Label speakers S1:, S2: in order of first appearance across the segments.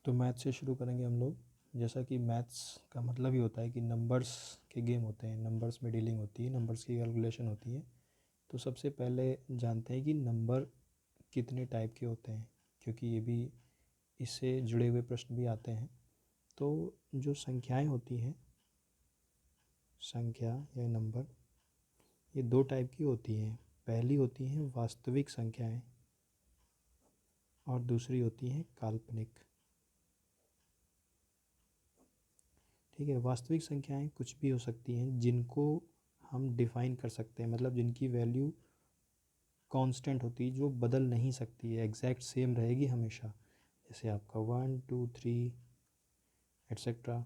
S1: तो मैथ से शुरू करेंगे हम लोग। जैसा कि मैथ्स का मतलब ही होता है कि नंबर्स के गेम होते हैं, नंबर्स में डीलिंग होती है, नंबर्स की कैलकुलेशन होती है। तो सबसे पहले जानते हैं कि नंबर कितने टाइप के होते हैं, क्योंकि ये भी इससे जुड़े हुए प्रश्न भी आते हैं। तो जो संख्याएं होती हैं, संख्या या नंबर, ये दो टाइप की होती हैं। पहली होती हैं वास्तविक संख्याएं और दूसरी होती हैं काल्पनिक। ठीक है, वास्तविक संख्याएं कुछ भी हो सकती हैं जिनको हम डिफ़ाइन कर सकते हैं, मतलब जिनकी वैल्यू कांस्टेंट होती है, जो बदल नहीं सकती है, एग्जैक्ट सेम रहेगी हमेशा। जैसे आपका 1 2 3 एट्सेट्रा,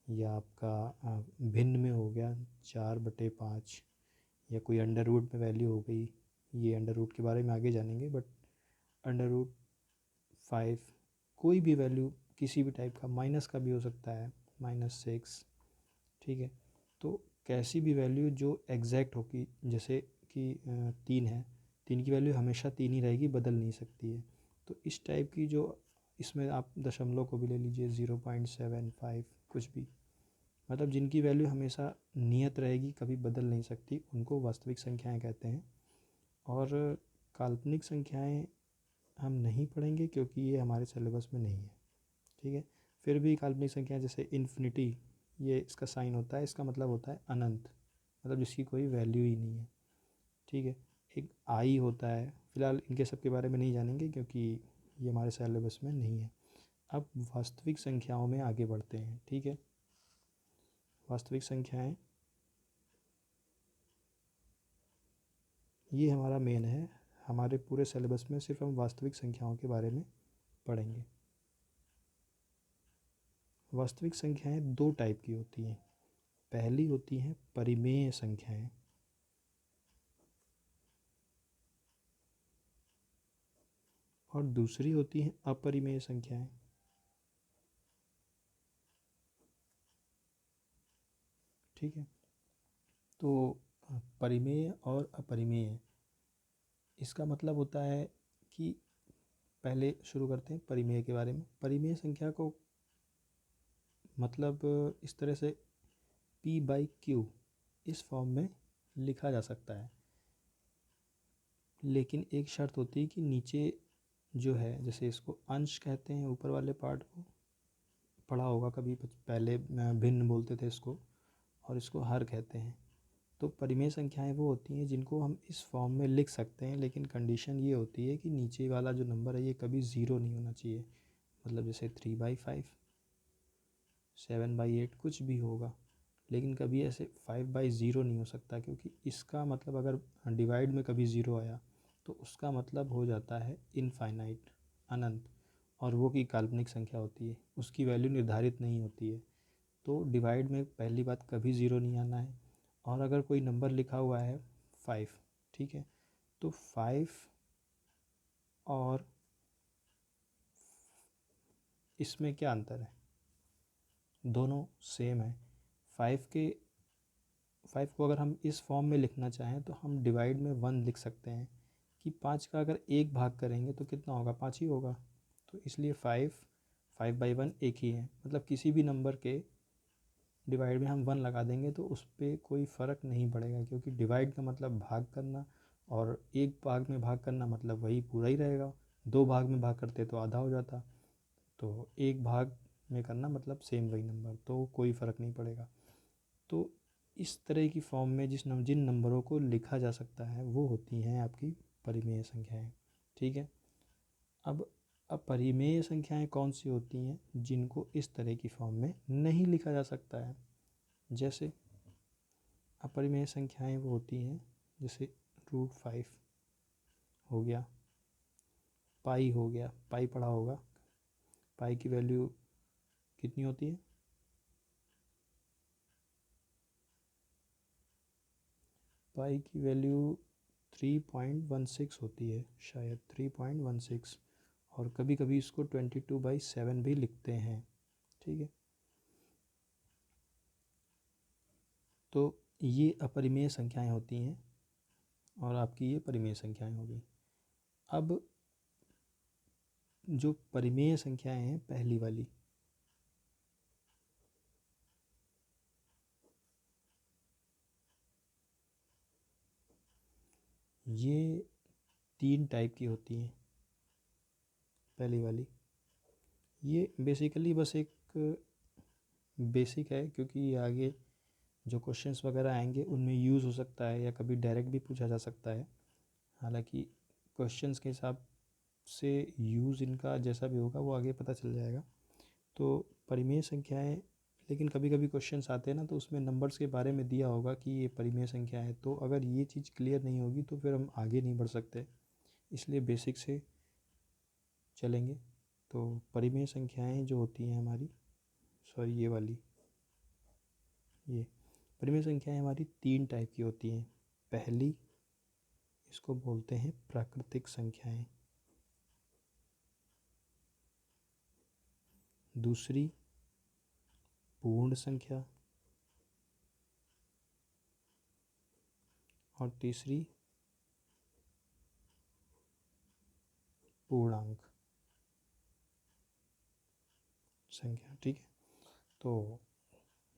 S1: या आपका भिन्न में हो गया 4/5, या कोई अंडर रूट में वैल्यू हो गई। ये अंडर रूट के बारे में आगे जानेंगे, बट अंडर रूट 5, कोई भी वैल्यू किसी भी टाइप का, माइनस का भी हो सकता है, -6। ठीक है, तो कैसी भी वैल्यू जो एग्जैक्ट होगी, जैसे कि 3 है, 3 की वैल्यू हमेशा 3 ही रहेगी, बदल नहीं सकती है। तो इस टाइप की जो, इसमें आप दशमलव को भी ले लीजिए, 0.75, कुछ भी, मतलब जिनकी वैल्यू हमेशा नियत रहेगी, कभी बदल नहीं सकती, उनको वास्तविक संख्याएं कहते हैं। और काल्पनिक संख्याएं हम नहीं पढ़ेंगे क्योंकि ये हमारे सिलेबस में नहीं है। ठीक है, फिर भी काल्पनिक संख्याएं जैसे इन्फिनिटी, ये इसका साइन होता है, इसका मतलब होता है अनंत, मतलब जिसकी कोई वैल्यू ही नहीं है। ठीक है, एक आई होता है, फिलहाल इनके सब के बारे में नहीं जानेंगे क्योंकि ये हमारे सिलेबस में नहीं है। अब वास्तविक संख्याओं में आगे बढ़ते हैं। ठीक है, वास्तविक संख्याएं ये हमारा मेन है, हमारे पूरे सिलेबस में सिर्फ हम वास्तविक संख्याओं के बारे में पढ़ेंगे। वास्तविक संख्याएं दो टाइप की होती हैं। पहली होती हैं परिमेय संख्याएं, और दूसरी होती हैं अपरिमेय संख्याएं। ठीक है, तो परिमेय और अपरिमेय, इसका मतलब होता है कि पहले शुरू करते हैं परिमेय के बारे में। परिमेय संख्या को मतलब इस तरह से p/q इस फॉर्म में लिखा जा सकता है, लेकिन एक शर्त होती है कि नीचे जो है, जैसे इसको अंश कहते हैं, ऊपर वाले पार्ट को पढ़ा होगा कभी, पहले भिन्न बोलते थे इसको, और इसको हर कहते हैं। तो परिमेय संख्याएं वो होती हैं जिनको हम इस फॉर्म में लिख सकते हैं, लेकिन कंडीशन ये होती है कि नीचे वाला जो नंबर है ये कभी ज़ीरो नहीं होना चाहिए। मतलब जैसे 3/5, 7/8 कुछ भी होगा, लेकिन कभी ऐसे 5/0 नहीं हो सकता, क्योंकि इसका मतलब अगर डिवाइड में कभी ज़ीरो आया तो उसका मतलब हो जाता है इनफाइनाइट, अनंत, और वो की काल्पनिक संख्या होती है, उसकी वैल्यू निर्धारित नहीं होती है। तो डिवाइड में पहली बात कभी ज़ीरो नहीं आना है। और अगर कोई नंबर लिखा हुआ है 5, ठीक है, तो 5 और इसमें क्या अंतर है, दोनों सेम है। 5 को अगर हम इस फॉर्म में लिखना चाहें तो हम डिवाइड में 1 लिख सकते हैं, कि 5 का अगर एक भाग करेंगे तो कितना होगा, 5 ही होगा। तो इसलिए 5/1 एक ही है, मतलब किसी भी नंबर के डिवाइड में हम 1 लगा देंगे तो उस पर कोई फ़र्क नहीं पड़ेगा, क्योंकि डिवाइड का मतलब भाग करना, और एक भाग में भाग करना मतलब वही पूरा ही रहेगा। दो भाग में भाग करते तो आधा हो जाता, तो एक भाग में करना मतलब सेम वही नंबर, तो कोई फ़र्क नहीं पड़ेगा। तो इस तरह की फॉर्म में जिन नंबरों को लिखा जा सकता है वो होती हैं आपकी परिमेय संख्याएं। ठीक है, अब अपरिमेय संख्याएं कौन सी होती हैं, जिनको इस तरह की फॉर्म में नहीं लिखा जा सकता है। जैसे अपरिमेय संख्याएं वो होती हैं, जैसे √5 हो गया, पाई हो गया, पाई पढ़ा होगा, पाई की वैल्यू कितनी होती है, पाई की वैल्यू 3.16 होती है, शायद 3.16, और कभी कभी इसको 22/7 भी लिखते हैं। ठीक है, तो ये अपरिमेय संख्याएं होती हैं, और आपकी ये परिमेय संख्याएं होगी। अब जो परिमेय संख्याएं हैं पहली वाली, ये 3 टाइप की होती हैं। पहली वाली ये बेसिकली बस एक बेसिक है, क्योंकि ये आगे जो क्वेश्चंस वगैरह आएंगे उनमें यूज़ हो सकता है या कभी डायरेक्ट भी पूछा जा सकता है। हालांकि क्वेश्चंस के हिसाब से यूज़ इनका जैसा भी होगा वो आगे पता चल जाएगा। तो परिमेय संख्याएं, लेकिन कभी कभी क्वेश्चंस आते हैं ना, तो उसमें नंबर्स के बारे में दिया होगा कि ये परिमेय संख्या है, तो अगर ये चीज़ क्लियर नहीं होगी तो फिर हम आगे नहीं बढ़ सकते, इसलिए बेसिक से चलेंगे। तो परिमेय संख्याएं जो होती हैं हमारी, सॉरी ये वाली, ये परिमेय संख्याएं हमारी 3 टाइप की होती हैं। पहली, इसको बोलते हैं प्राकृतिक संख्याएं। दूसरी, पूर्ण संख्या। और तीसरी, पूर्णांक संख्या। ठीक है, तो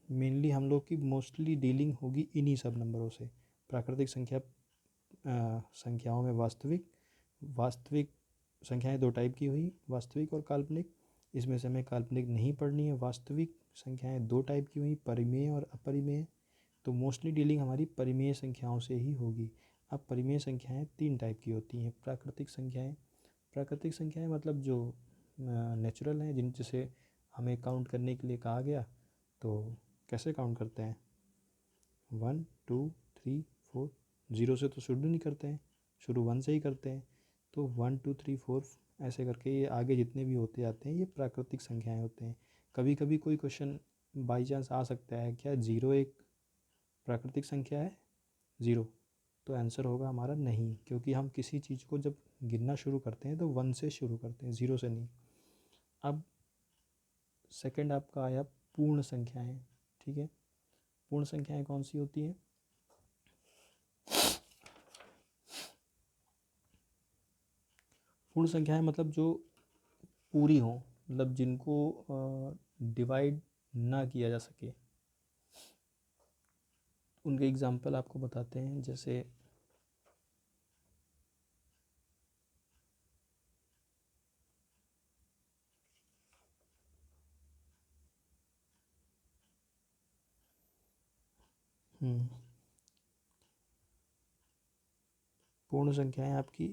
S1: मेनली हम लोग की मोस्टली डीलिंग होगी इन्हीं सब नंबरों से। प्राकृतिक संख्या, संख्याओं में वास्तविक वास्तविक संख्याएं 2 टाइप की हुई, वास्तविक और काल्पनिक। इसमें से हमें काल्पनिक नहीं पढ़नी है। वास्तविक संख्याएं 2 टाइप की हुई, परिमेय और अपरिमेय। तो मोस्टली डीलिंग हमारी परिमेय संख्याओं से ही होगी। अब परिमेय संख्याएं 3 टाइप की होती हैं। प्राकृतिक संख्याएं मतलब जो नेचुरल हैं, जिन जिसे हमें काउंट करने के लिए कहा गया। तो कैसे काउंट करते हैं? 1 2 3 4, 0 से तो शुरू नहीं करते हैं, शुरू 1 से ही करते हैं। तो 1 2 3 4 ऐसे करके ये आगे जितने भी होते जाते हैं, ये प्राकृतिक संख्याएं होते हैं। कभी कभी कोई क्वेश्चन बाई चांस आ सकता है, क्या 0 एक प्राकृतिक संख्या है? 0, तो आंसर होगा हमारा नहीं, क्योंकि हम किसी चीज़ को जब गिनना शुरू करते हैं तो 1 से शुरू करते हैं, 0 से नहीं। अब सेकंड आपका आया पूर्ण संख्याएं। ठीक है, पूर्ण संख्याएं कौन सी होती हैं? पूर्ण संख्याएं मतलब जो पूरी हों, मतलब जिनको डिवाइड ना किया जा सके। उनके एग्जाम्पल आपको बताते हैं, जैसे पूर्ण संख्याएं आपकी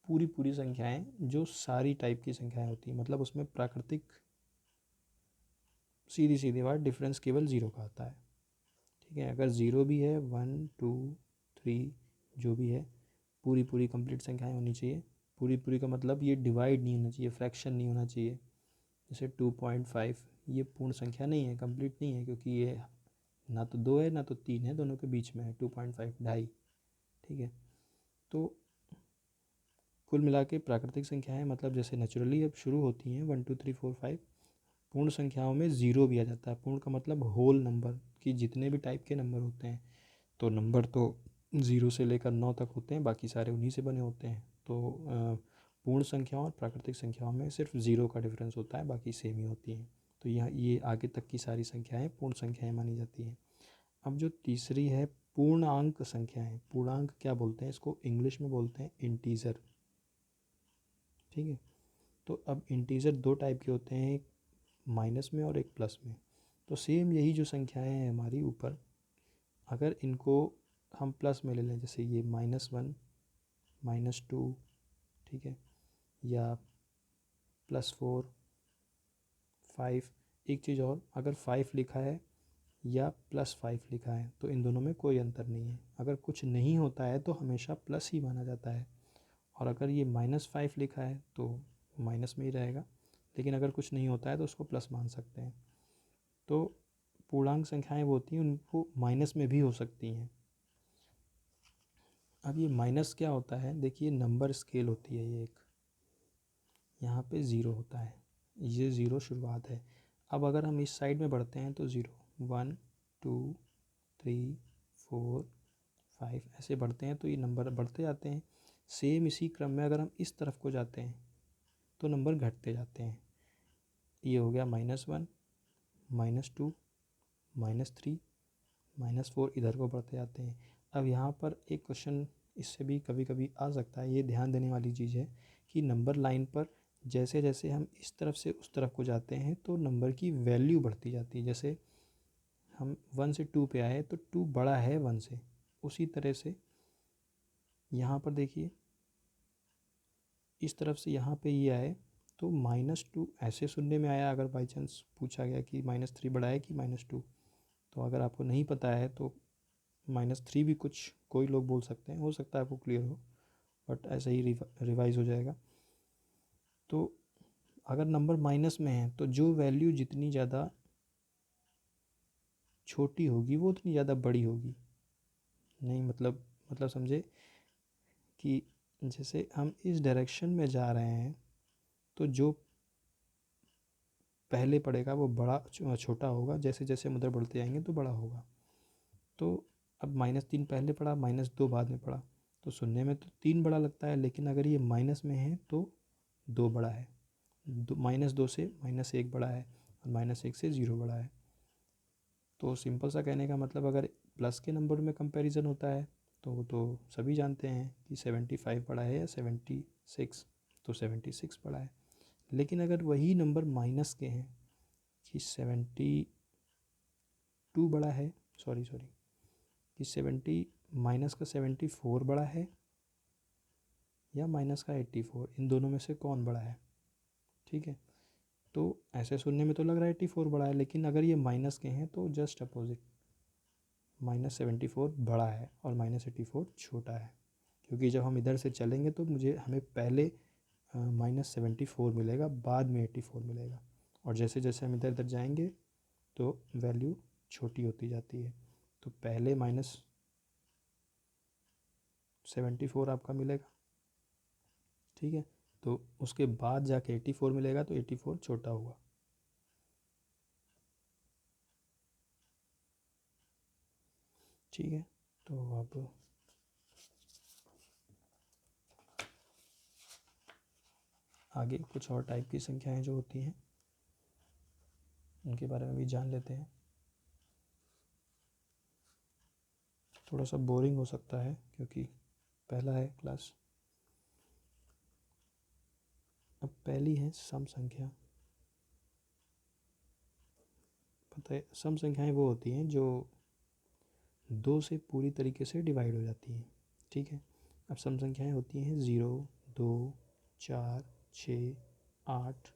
S1: पूरी पूरी संख्याएं, जो सारी टाइप की संख्याएं होती हैं। मतलब उसमें प्राकृतिक, सीधी सीधी बात, डिफरेंस केवल 0 का आता है। ठीक है, अगर 0 भी है, 1 2 3 जो भी है, पूरी पूरी कंप्लीट संख्याएं होनी चाहिए। पूरी पूरी का मतलब ये डिवाइड नहीं होना चाहिए, फ्रैक्शन नहीं होना चाहिए। जैसे 2.5, ये पूर्ण संख्या नहीं है, कंप्लीट नहीं है, क्योंकि ये ना तो 2 है ना तो 3 है, दोनों के बीच में है 2.5, ढाई। ठीक है, तो कुल मिला के प्राकृतिक संख्याएं मतलब जैसे नेचुरली अब शुरू होती हैं 1 2 3 4 5। पूर्ण संख्याओं में 0 भी आ जाता है। पूर्ण का मतलब होल नंबर, कि जितने भी टाइप के नंबर होते हैं, तो नंबर तो 0 से लेकर 9 तक होते हैं, बाकी सारे उन्हीं से बने होते हैं। तो पूर्ण संख्याओं और प्राकृतिक संख्याओं में सिर्फ 0 का डिफरेंस होता है, बाकी सेम ही होती हैं। तो यह ये आगे तक की सारी संख्याएं पूर्ण संख्याएं मानी जाती हैं। अब जो तीसरी है पूर्णांक संख्याएं। पूर्णांक क्या बोलते हैं इसको? इंग्लिश में बोलते हैं इंटीजर। ठीक है, तो अब इंटीजर 2 टाइप के होते हैं, एक माइनस में और एक प्लस में। तो सेम यही जो संख्याएं हैं हमारी ऊपर, अगर इनको हम प्लस में ले लें, जैसे ये -1 -2, ठीक है, या +4 5। एक चीज़ और, अगर 5 लिखा है या +5 लिखा है तो इन दोनों में कोई अंतर नहीं है। अगर कुछ नहीं होता है तो हमेशा प्लस ही माना जाता है, और अगर ये -5 लिखा है तो माइनस में ही रहेगा, लेकिन अगर कुछ नहीं होता है तो उसको प्लस मान सकते हैं। तो पूर्णांक संख्याएं वो होती हैं, उनको माइनस में भी हो सकती हैं। अब ये माइनस क्या होता है? देखिए, नंबर स्केल होती है ये एक, यहाँ पे 0 होता है, ये 0 शुरुआत है। अब अगर हम इस साइड में बढ़ते हैं तो 0 1 2 3 4 5 ऐसे बढ़ते हैं, तो ये नंबर बढ़ते जाते हैं। सेम इसी क्रम में अगर हम इस तरफ को जाते हैं तो नंबर घटते जाते हैं। ये हो गया -1, -2, -3, -4, इधर को बढ़ते जाते हैं। अब यहाँ पर एक क्वेश्चन इससे भी कभी कभी आ सकता है, ये ध्यान देने वाली चीज़ है कि नंबर लाइन पर जैसे जैसे हम इस तरफ से उस तरफ को जाते हैं तो नंबर की वैल्यू बढ़ती जाती है। जैसे हम 1 से 2 पे आए तो 2 बड़ा है 1 से, उसी तरह से यहाँ पर देखिए इस तरफ से यहाँ पे ये आए तो -2 ऐसे सुनने में आया। अगर बाई चांस पूछा गया कि -3 बड़ा है कि -2, तो अगर आपको नहीं पता है तो -3 भी कुछ कोई लोग बोल सकते हैं, हो सकता है आपको क्लियर हो, बट ऐसे ही रिवाइज हो जाएगा। तो अगर नंबर माइनस में है तो जो वैल्यू जितनी ज़्यादा छोटी होगी वो उतनी ज़्यादा बड़ी होगी। नहीं मतलब समझे कि जैसे हम इस डायरेक्शन में जा रहे हैं तो जो पहले पड़ेगा वो बड़ा छोटा होगा, जैसे जैसे हम उधर बढ़ते जाएंगे तो बड़ा होगा। तो अब -3 पहले पड़ा, -2 बाद में पड़ा, तो सुनने में तो 3 बड़ा लगता है, लेकिन अगर ये माइनस में है तो 2 बड़ा है, -2 से -1 बड़ा है और -1 से 0 बड़ा है। तो सिंपल सा कहने का मतलब अगर प्लस के नंबर में कंपैरिजन होता है तो वो तो सभी जानते हैं कि 75 बड़ा है या 76, तो 76 बड़ा है। लेकिन अगर वही नंबर माइनस के हैं कि 72 बड़ा है, सॉरी कि 70 माइनस का 74 बड़ा है या माइनस का 84, इन दोनों में से कौन बड़ा है, ठीक है। तो ऐसे सुनने में तो लग रहा है 84 बड़ा है, लेकिन अगर ये माइनस के हैं तो जस्ट अपोजिट, -74 बड़ा है और -84 छोटा है। क्योंकि जब हम इधर से चलेंगे तो हमें पहले -74 मिलेगा, बाद में 84 मिलेगा, और जैसे जैसे हम इधर इधर जाएंगे तो वैल्यू छोटी होती जाती है। तो पहले -74 आपका मिलेगा, ठीक है, तो उसके बाद जाके 84 मिलेगा, तो 84 छोटा हुआ। ठीक है, तो अब आगे कुछ और टाइप की संख्याएं जो होती हैं उनके बारे में भी जान लेते हैं। थोड़ा सा बोरिंग हो सकता है क्योंकि पहला है क्लास। अब पहली है सम संख्या। पता है सम संख्याएं वो होती हैं जो 2 से पूरी तरीके से डिवाइड हो जाती हैं, ठीक है। अब सम संख्याएं होती हैं 0, 2, 4, 6, 8,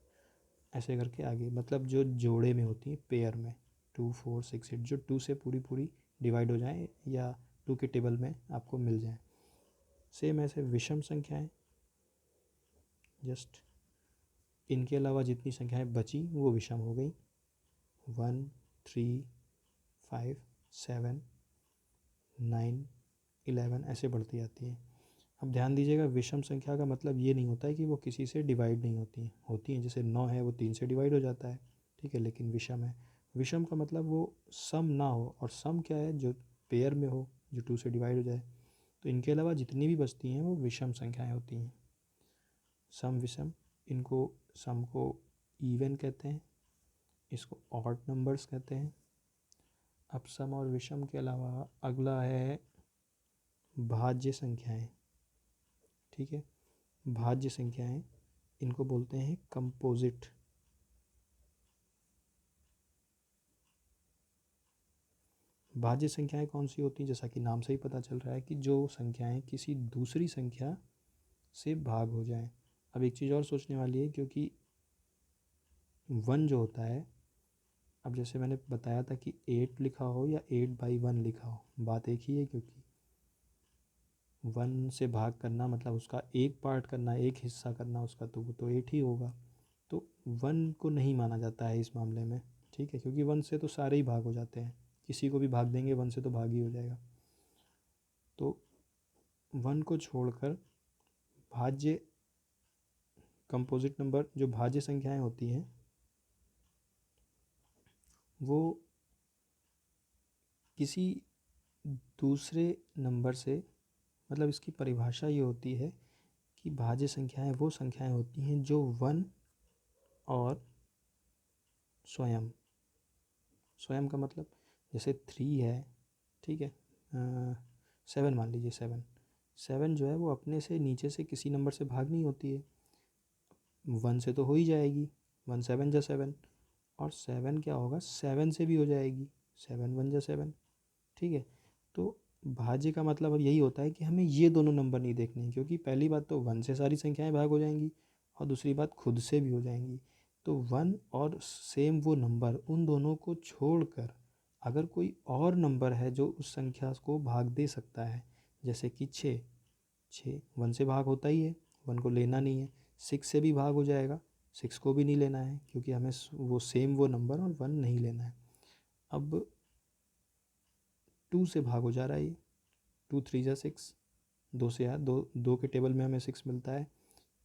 S1: ऐसे करके आगे, मतलब जो जोड़े में होती हैं, पेयर में 2, 4, 6, 8, जो 2 से पूरी पूरी डिवाइड हो जाएं या 2 के टेबल में आपको मिल जाएं। सेम ऐसे विषम संख्याएं, जस्ट इनके अलावा जितनी संख्याएं बची वो विषम हो गई। 1, 3, 5, 7, 9, 11 ऐसे बढ़ती जाती हैं। अब ध्यान दीजिएगा, विषम संख्या का मतलब ये नहीं होता है कि वो किसी से डिवाइड नहीं होती हैं। जैसे 9 है वो 3 से डिवाइड हो जाता है, ठीक है, लेकिन विषम है। विषम का मतलब वो सम ना हो, और सम क्या है, जो पेयर में हो, जो 2 से डिवाइड हो जाए। तो इनके अलावा जितनी भी बचती हैं वो विषम संख्याएं होती हैं। सम विषम, इनको सम को इवन कहते हैं, इसको ऑड नंबर्स कहते हैं। अब सम और विषम के अलावा अगला है भाज्य संख्याएं, ठीक है। भाज्य संख्याएं, इनको बोलते हैं कंपोजिट। भाज्य संख्याएं कौन सी होती हैं, जैसा कि नाम से ही पता चल रहा है कि जो संख्याएं किसी दूसरी संख्या से भाग हो जाएं। अब एक चीज़ और सोचने वाली है, क्योंकि 1 जो होता है, अब जैसे मैंने बताया था कि 8 लिखा हो या 8/1 लिखा हो, बात एक ही है, क्योंकि 1 से भाग करना मतलब उसका एक पार्ट करना, एक हिस्सा करना उसका, तो वो तो 8 ही होगा। तो 1 को नहीं माना जाता है इस मामले में, ठीक है, क्योंकि 1 से तो सारे ही भाग हो जाते हैं, किसी को भी भाग देंगे 1 से तो भाग ही हो जाएगा। तो 1 को छोड़कर भाज्य कंपोजिट नंबर, जो भाज्य संख्याएं होती हैं, वो किसी दूसरे नंबर से, मतलब इसकी परिभाषा ये होती है कि भाज्य संख्याएं वो संख्याएं होती हैं जो 1 और स्वयं का मतलब जैसे 3 है, ठीक है, 7 मान लीजिए, 7 जो है वो अपने से नीचे से किसी नंबर से भाग नहीं होती है, 1 से तो हो ही जाएगी, 1 7 जा 7, और 7 क्या होगा, 7 से भी हो जाएगी, 7 1 जा 7, ठीक है। तो भाज्य का मतलब अब यही होता है कि हमें ये दोनों नंबर नहीं देखने हैं, क्योंकि पहली बात तो 1 से सारी संख्याएं भाग हो जाएंगी और दूसरी बात खुद से भी हो जाएंगी। तो 1 और सेम वो नंबर, उन दोनों को छोड़कर अगर कोई और नंबर है जो उस संख्या को भाग दे सकता है, जैसे कि 6 1 से भाग होता ही है, 1 को लेना नहीं है, 6 से भी भाग हो जाएगा, 6 को भी नहीं लेना है, क्योंकि हमें वो सेम वो नंबर और 1 नहीं लेना है। अब 2 से भाग हो जा रहा है ये, 2 3 जा 6, 2 से यार दो के टेबल में हमें 6 मिलता है,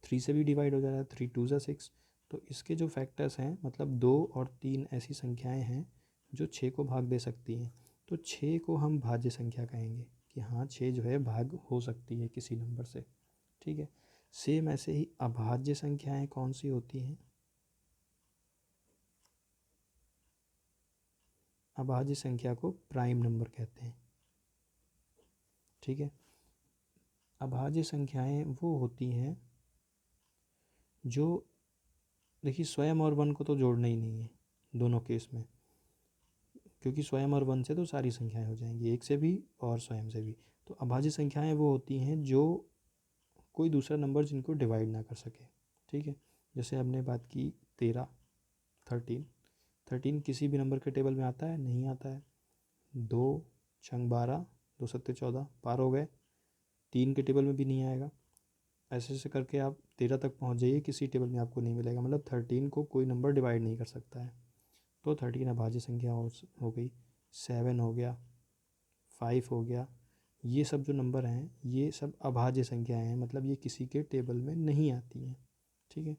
S1: 3 से भी डिवाइड हो जा रहा है, 3 2 जा 6। तो इसके जो फैक्टर्स हैं, मतलब 2 और 3 ऐसी संख्याएं हैं जो 6 को भाग दे सकती हैं। तो 6 को हम भाज्य संख्या कहेंगे कि हाँ 6 जो है भाग हो सकती है किसी नंबर से, ठीक है। सेम ऐसे ही अभाज्य संख्याएं कौन सी होती हैं, अभाज्य संख्या को प्राइम नंबर कहते हैं, ठीक है। अभाज्य संख्याएं वो होती हैं जो, देखिए स्वयं और 1 को तो जोड़ना ही नहीं है दोनों केस में, क्योंकि स्वयं और 1 से तो सारी संख्याएं हो जाएंगी, एक से भी और स्वयं से भी। तो अभाज्य संख्याएं वो होती हैं जो कोई दूसरा नंबर जिनको डिवाइड ना कर सके, ठीक है। जैसे हमने बात की 13, 13 किसी भी नंबर के टेबल में आता है, नहीं आता है। 2 छंग 12, 2 सत्ते 14, पार हो गए, 3 के टेबल में भी नहीं आएगा। ऐसे ऐसे करके आप 13 तक पहुंच जाइए, किसी टेबल में आपको नहीं मिलेगा, मतलब 13 को कोई नंबर डिवाइड नहीं कर सकता है। तो 13 अभाज्य संख्या हो गई। 7 हो गया, 5 हो गया, ये सब जो नंबर हैं ये सब अभाज्य संख्याएं हैं, मतलब ये किसी के टेबल में नहीं आती हैं, ठीक है।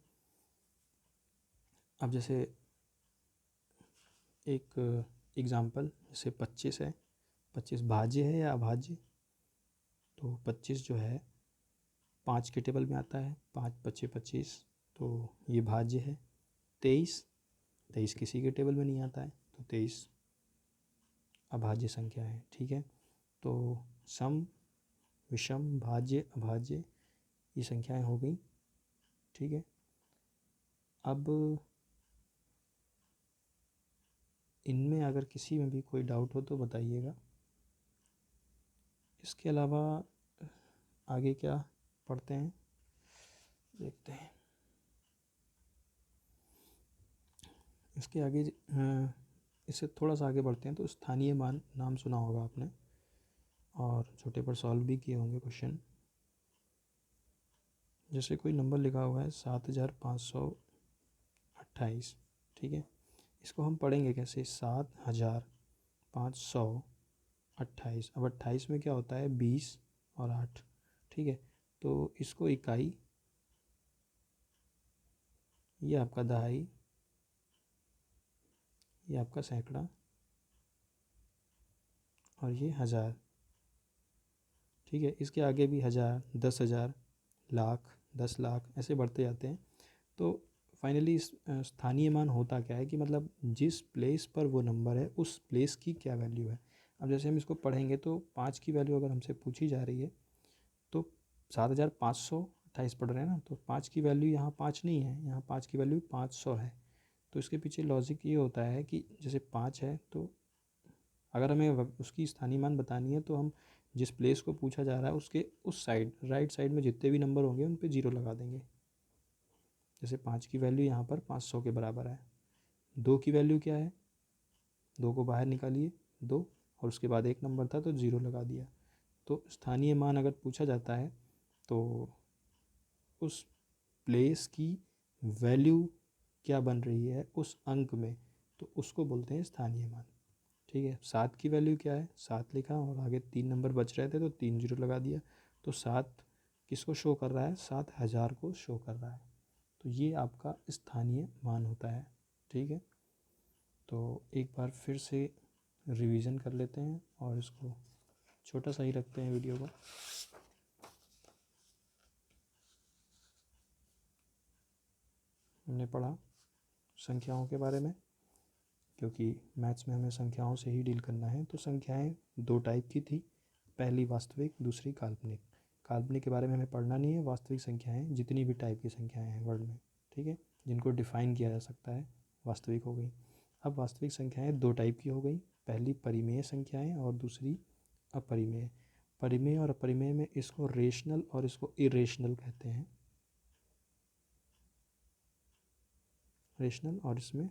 S1: अब जैसे एक एग्ज़ाम्पल, जैसे 25 है, 25 भाज्य है या अभाज्य, तो 25 जो है 5 के टेबल में आता है, 5 25 25, तो ये भाज्य है। 23 किसी के टेबल में नहीं आता है, तो 23 अभाज्य संख्या है, ठीक है। तो सम, विषम, भाज्य, अभाज्य, ये संख्याएं हो गई, ठीक है। अब इनमें अगर किसी में भी कोई डाउट हो तो बताइएगा। इसके अलावा आगे क्या पढ़ते हैं, देखते हैं। इसके आगे इससे थोड़ा सा आगे बढ़ते हैं। तो स्थानीय मान नाम सुना होगा आपने, और छोटे पर सॉल्व भी किए होंगे क्वेश्चन। जैसे कोई नंबर लिखा हुआ है 7528, ठीक है। इसको हम पढ़ेंगे कैसे, 7528। अब 28 में क्या होता है, 20 और 8, ठीक है। तो इसको इकाई, ये आपका दहाई, ये आपका सैकड़ा, और ये हज़ार, ठीक है। इसके आगे भी 1000, 10,000, लाख, 10 लाख, ऐसे बढ़ते जाते हैं। तो फाइनली स्थानीय मान होता क्या है कि मतलब जिस प्लेस पर वो नंबर है उस प्लेस की क्या वैल्यू है। अब जैसे हम इसको पढ़ेंगे तो 5 की वैल्यू अगर हमसे पूछी जा रही है, तो 7528 पढ़ रहे हैं ना, तो 5 की वैल्यू यहाँ 5 नहीं है, यहाँ 5 की वैल्यू 500 है। तो इसके पीछे लॉजिक ये होता है कि जैसे 5 है, तो अगर हमें उसकी स्थानीय मान बतानी है तो हम जिस प्लेस को पूछा जा रहा है उसके उस साइड, राइट साइड में जितने भी नंबर होंगे उन पे 0 लगा देंगे। जैसे 5 की वैल्यू यहाँ पर 500 के बराबर है। 2 की वैल्यू क्या है, 2 को बाहर निकालिए, 2, और उसके बाद एक नंबर था तो 0 लगा दिया। तो स्थानीय मान अगर पूछा जाता है तो उस प्लेस की वैल्यू क्या बन रही है उस अंक में, तो उसको बोलते हैं स्थानीय मान, ठीक है। 7 की वैल्यू क्या है, 7 लिखा और आगे 3 नंबर बच रहे थे तो 3 0 लगा दिया। तो 7 किसको शो कर रहा है, 7000 को शो कर रहा है। तो ये आपका स्थानीय मान होता है, ठीक है। तो एक बार फिर से रिवीजन कर लेते हैं और इसको छोटा सा ही रखते हैं वीडियो को। हमने पढ़ा संख्याओं के बारे में, क्योंकि मैथ्स में हमें संख्याओं से ही डील करना है। तो संख्याएं दो टाइप की थी, पहली वास्तविक, दूसरी काल्पनिक। काल्पनिक के बारे में हमें पढ़ना नहीं है, वास्तविक संख्याएं जितनी भी टाइप की संख्याएं हैं वर्ल्ड में, ठीक है, जिनको डिफाइन किया जा सकता है, वास्तविक हो गई। अब वास्तविक संख्याएं दो टाइप की हो गई, पहली परिमेय संख्याएं और दूसरी अपरिमेय। परिमेय और अपरिमेय में इसको रेशनल और इसको इरेशनल कहते हैं, रेशनल और इसमें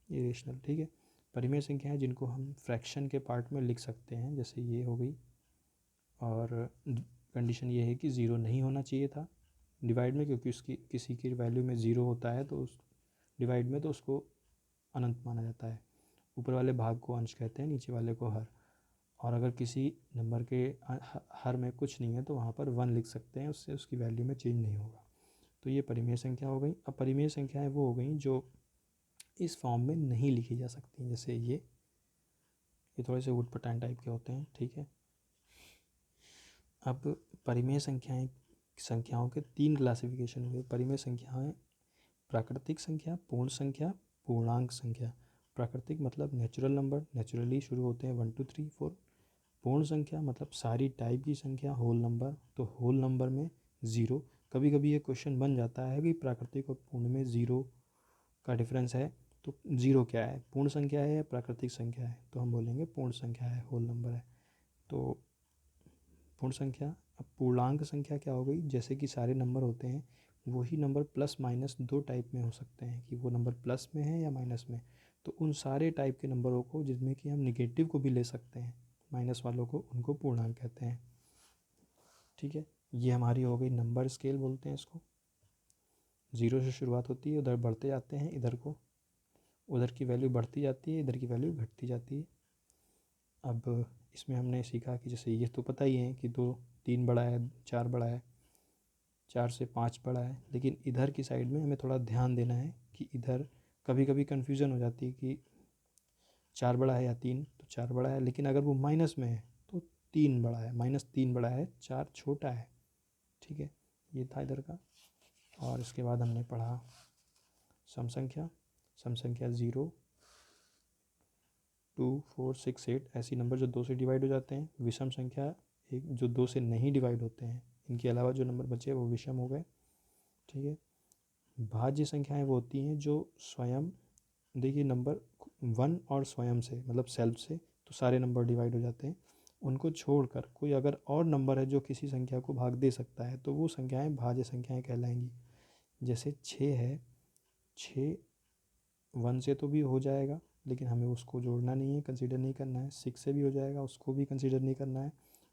S1: इरेशनल, ठीक है। परिमेय संख्याएं जिनको हम फ्रैक्शन के पार्ट में लिख सकते हैं, जैसे ये हो गई, और कंडीशन ये है कि ज़ीरो नहीं होना चाहिए था डिवाइड में, क्योंकि उसकी किसी की वैल्यू में ज़ीरो होता है तो उस डिवाइड में तो उसको अनंत माना जाता है। ऊपर वाले भाग को अंश कहते हैं, नीचे वाले को हर। और अगर किसी नंबर के हर में कुछ नहीं है तो वहाँ पर 1 लिख सकते हैं, उससे उसकी वैल्यू में चेंज नहीं होगा। तो ये परिमेय संख्या हो गई। अब परिमेय संख्याएं वो हो गई जो इस फॉर्म में नहीं लिखी जा सकती, जैसे ये थोड़े से उटपटांग टाइप के होते हैं, ठीक है। अब परिमेय संख्याओं के 3 क्लासिफिकेशन हुए। परिमेय संख्याएं प्राकृतिक संख्या, पूर्ण संख्या, पूर्णांक संख्या। प्राकृतिक मतलब नेचुरल नंबर, नेचुरली शुरू होते हैं 1 2 3 4। पूर्ण संख्या मतलब सारी टाइप की संख्या, होल नंबर, तो होल नंबर में ज़ीरो। कभी कभी ये क्वेश्चन बन जाता है कि प्राकृतिक और पूर्ण में ज़ीरो का डिफरेंस है, तो ज़ीरो क्या है, पूर्ण संख्या है या प्राकृतिक संख्या है, तो हम बोलेंगे पूर्ण संख्या है, होल नंबर है। तो पूर्ण संख्या। अब पूर्णांक संख्या क्या हो गई, जैसे कि सारे नंबर होते हैं वही नंबर प्लस माइनस दो टाइप में हो सकते हैं, कि वो नंबर प्लस में है या माइनस में। तो उन सारे टाइप के नंबरों को, जिसमें कि हम निगेटिव को भी ले सकते हैं, माइनस वालों को, उनको पूर्णांक कहते हैं, ठीक है। ये हमारी हो गई नंबर स्केल बोलते हैं इसको। ज़ीरो से शुरुआत होती है, उधर बढ़ते जाते हैं, इधर को उधर की वैल्यू बढ़ती जाती है, इधर की वैल्यू घटती जाती है। अब इसमें हमने सीखा कि जैसे ये तो पता ही है कि 2 3 बड़ा है, 4 बड़ा है, 4 से 5 बड़ा है, लेकिन इधर की साइड में हमें थोड़ा ध्यान देना है कि इधर कभी कभी कन्फ्यूज़न हो जाती है कि 4 बड़ा है या 3, तो 4 बड़ा है, लेकिन अगर वो माइनस में है तो 3 बड़ा है, -3 बड़ा है, 4 छोटा है, ठीक है। ये था इधर का। और इसके बाद हमने पढ़ा सम संख्या। सम संख्या 0 2 4 6 8 ऐसी नंबर जो 2 से डिवाइड हो जाते हैं। विषम संख्या एक जो 2 से नहीं डिवाइड होते हैं, इनके अलावा जो नंबर बचे वो विषम हो गए, ठीक है। भाज्य संख्याएं वो होती हैं जो स्वयं, देखिए नंबर 1 और स्वयं से मतलब सेल्फ से तो सारे नंबर डिवाइड हो जाते हैं, उनको छोड़कर कोई अगर और नंबर है जो किसी संख्या को भाग दे सकता है तो वो संख्याएं भाज्य संख्याएं कहलाएंगी। जैसे 6 है, 6 1 से तो भी हो जाएगा, लेकिन हमें उसको जोड़ना नहीं है, कंसीडर नहीं करना है। 6 से भी हो जाएगा, उसको भी कंसीडर नहीं करना है।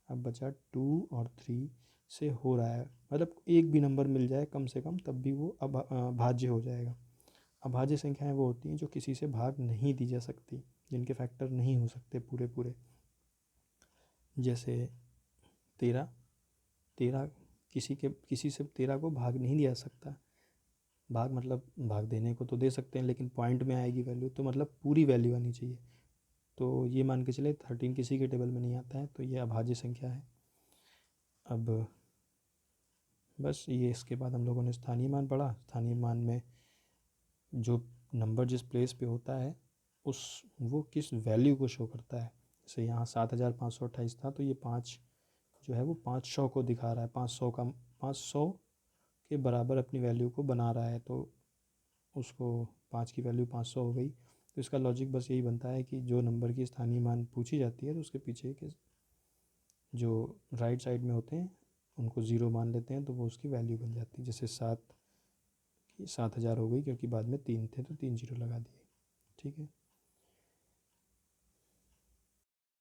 S1: अब बचा 2 और 3 से हो रहा है, मतलब एक भी नंबर मिल जाए कम से कम, तब भी वो अब भाज्य हो जाएगा। अभाज्य संख्याएं वो होती हैं जो किसी से भाग नहीं दी जा सकती, जिनके फैक्टर नहीं हो सकते पूरे पूरे। जैसे 13, 13 किसी से 13 को भाग नहीं दिया सकता। भाग मतलब भाग देने को तो दे सकते हैं, लेकिन पॉइंट में आएगी वैल्यू, तो मतलब पूरी वैल्यू आनी चाहिए। तो ये मान के चले 13 किसी के टेबल में नहीं आता है, तो ये अभाज्य संख्या है। अब बस ये, इसके बाद हम लोगों ने स्थानीय मान पढ़ा। स्थानीय मान में जो नंबर जिस प्लेस पे होता है उस वो किस वैल्यू को शो करता है। जैसे यहाँ 7528 था, तो ये 5 जो है वो 500 को दिखा रहा है, 500 के बराबर अपनी वैल्यू को बना रहा है, तो उसको 5 की वैल्यू 500 हो गई। तो इसका लॉजिक बस यही बनता है कि जो नंबर की स्थानीय मान पूछी जाती है तो उसके पीछे के जो राइट साइड में होते हैं उनको 0 मान लेते हैं, तो वो उसकी वैल्यू बन जाती है। जैसे 7 की 7000 हो गई, क्योंकि बाद में 3 थे तो 3 0 लगा दिए, ठीक है।